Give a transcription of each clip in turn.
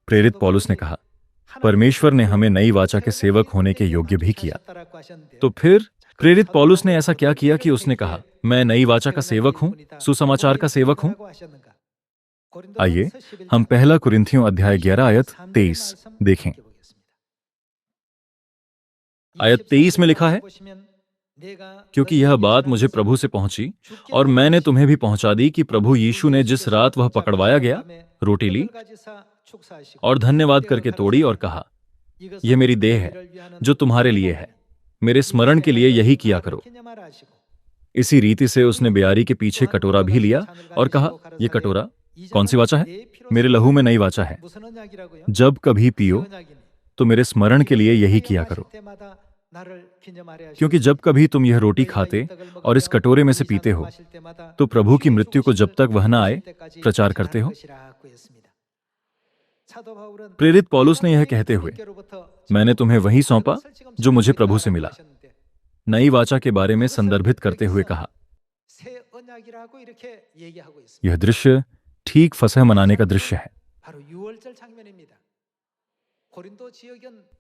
प्रेरित पौलुस ने कहा, परमेश्वर ने हमें नई वाचा के सेवक होने के योग्य भी किया। तो फिर प्रेरित पौलुस ने ऐसा क्या किया कि उसने कहा, मैं नई वाचा का सेवक हूं, सुसमाचार का सेवक हूं? आइए हम पहला कुरिन्थियों अध्याय 11 आयत 23 देखें। आयत 23 में लिखा है, क्योंकि यह बात मुझे प्रभु से पहुंची और मैंने तुम्हें भी पहुंचा दी कि प्रभु यीशु ने जिस रात वह पकड़वाया गया, रोटी ली और धन्यवाद करके तोड़ी और कहा, यह मेरी देह है जो तुम्हारे लिए है, मेरे स्मरण के लिए यही किया करो। इसी रीति से उसने ब्यारी के पीछे कटोरा भी लिया और कहा, यह कटोरा कौन सी वाचा है? मेरे लहू में नई वाचा है। जब कभी पियो तो मेरे स्मरण के लिए यही किया करो। क्योंकि जब कभी तुम यह रोटी खाते और इस कटोरे में से पीते हो तो प्रभु की मृत्यु को जब तक वह न आए प्रचार करते हो। प्रेरित पौलुस ने यह कहते हुए, मैंने तुम्हें वही सौंपा जो मुझे प्रभु से मिला, नई वाचा के बारे में संदर्भित करते हुए कहा। यह दृश्य ठीक फसह मनाने का दृश्य है।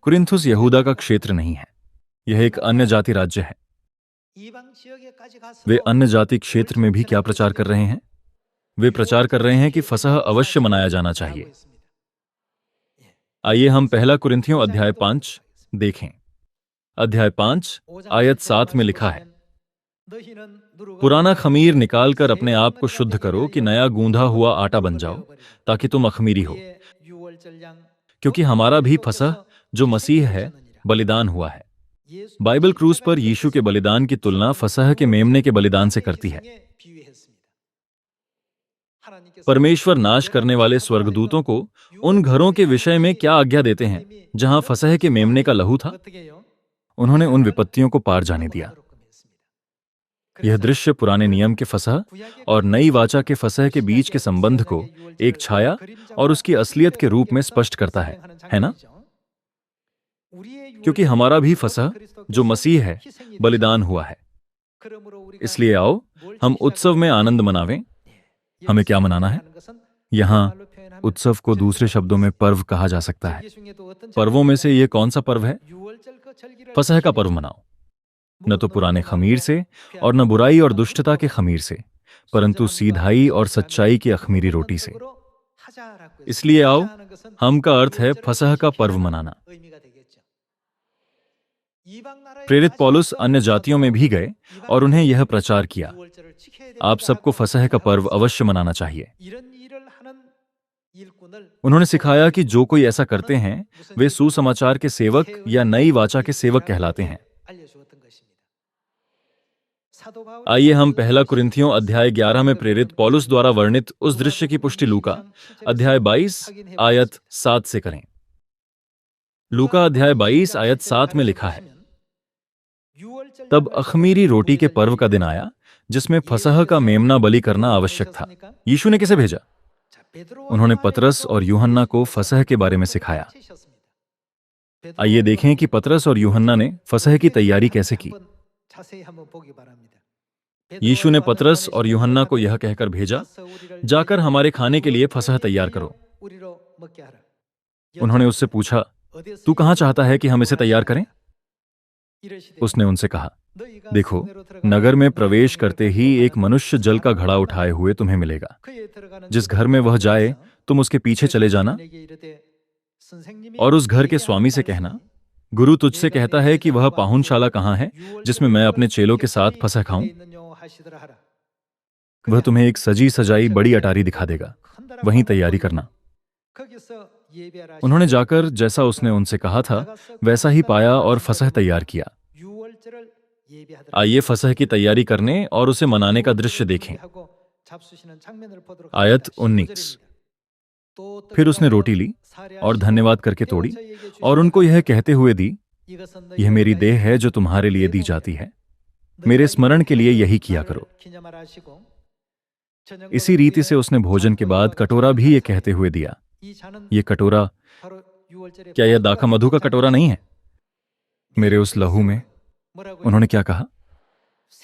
कुरिन्थुस यहूदा का क्षेत्र नहीं है, यह एक अन्य जाति राज्य है। वे अन्य जाति क्षेत्र में भी क्या प्रचार कर रहे हैं? वे प्रचार कर रहे हैं कि फसह अवश्य मनाया जाना चाहिए। आइए हम पहला कुरिन्थियों अध्याय 5 देखें। अध्याय 5 आयत 7 में लिखा है, पुराना खमीर निकालकर अपने आप को शुद्ध करो कि नया गूंधा हुआ आटा बन जाओ, ताकि तुम अखमीरी हो। क्योंकि हमारा भी फसह जो मसीह है बलिदान हुआ है। बाइबल क्रूस पर यीशु के बलिदान की तुलना फसह के मेमने के बलिदान से करती है। परमेश्वर नाश करने वाले स्वर्गदूतों को उन घरों के विषय में क्या आज्ञा देते हैं जहां फसह के मेमने का लहू था? उन्होंने उन विपत्तियों को पार जाने दिया। यह दृश्य पुराने नियम के फसह और नई वाचा के फसह के बीच के संबंध को एक छाया और उसकी असलियत के रूप में स्पष्ट करता है ना? क्योंकि हमारा भी फसह जो मसीह है बलिदान हुआ है। इसलिए आओ हम उत्सव में आनंद मनावें। हमें क्या मनाना है? यहां उत्सव को दूसरे शब्दों में पर्व कहा जा सकता है। पर्वों में से यह कौन सा पर्व है? फसह का पर्व मनाओ, न तो पुराने खमीर से और न बुराई और दुष्टता के खमीर से, परंतु सीधाई और सच्चाई की अखमीरी रोटी से। इसलिए आओ हम का अर्थ है फसह का पर्व मनाना। प्रेरित पौलुस अन्य जातियों में भी गए और उन्हें यह प्रचार किया, आप सबको फसह का पर्व अवश्य मनाना चाहिए। उन्होंने सिखाया कि जो कोई ऐसा करते हैं वे सुसमाचार के सेवक या नई वाचा के सेवक कहलाते हैं। आइए हम पहला कुरिन्थियों अध्याय 11 में प्रेरित पौलुस द्वारा वर्णित उस दृश्य की पुष्टि लूका अध्याय 22 आयत 7 से करें। लूका अध्याय 22 आयत 7 में लिखा है, तब अखमीरी रोटी के पर्व का दिन आया जिसमें फसह का मेमना बलि करना आवश्यक था। यीशु ने किसे भेजा? उन्होंने पतरस और यूहन्ना को फसह के बारे में सिखाया। आइए देखें कि पतरस और यूहन्ना ने फसह की तैयारी कैसे की। यीशु ने पतरस और यूहन्ना को यह कहकर भेजा, जाकर हमारे खाने के लिए फसह तैयार करो। उन्होंने उससे पूछा, तू कहां चाहता है कि हम इसे तैयार करें? उसने उनसे कहा, देखो, नगर में प्रवेश करते ही एक मनुष्य जल का घड़ा उठाए हुए तुम्हें मिलेगा। जिस घर में वह जाए तुम उसके पीछे चले जाना और उस घर के स्वामी से कहना, गुरु तुझसे कहता है कि वह पाहुनशाला कहाँ है जिसमें मैं अपने चेलों के साथ फसह खाऊं। वह तुम्हें एक सजी सजाई बड़ी अटारी दिखा देगा, वहीं तैयारी करना। उन्होंने जाकर जैसा उसने उनसे कहा था वैसा ही पाया और फसह तैयार किया। आइए फसह की तैयारी करने और उसे मनाने का दृश्य देखें। आयत 19। फिर उसने रोटी ली और धन्यवाद करके तोड़ी और उनको यह कहते हुए दी, यह मेरी देह है जो तुम्हारे लिए दी जाती है, मेरे स्मरण के लिए यही किया करो। इसी रीति से उसने भोजन के बाद कटोरा भी ये कहते हुए दिया, ये कटोरा क्या यह दाखा मधु का कटोरा नहीं है? मेरे उस लहू में, उन्होंने क्या कहा,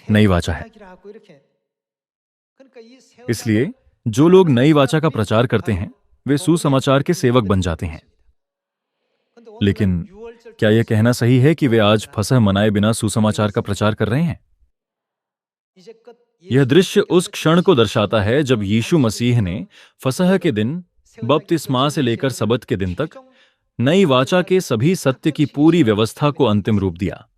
नई वाचा है। इसलिए जो लोग नई वाचा का प्रचार करते हैं वे सुसमाचार के सेवक बन जाते हैं। लेकिन क्या यह कहना सही है कि वे आज फसह मनाए बिना सुसमाचार का प्रचार कर रहे हैं? यह दृश्य उस क्षण को दर्शाता है जब यीशु मसीह ने फसह के दिन बपतिस्मा से लेकर सबत के दिन तक नई वाचा के सभी सत्य की पूरी व्यवस्था को अंतिम रूप दिया।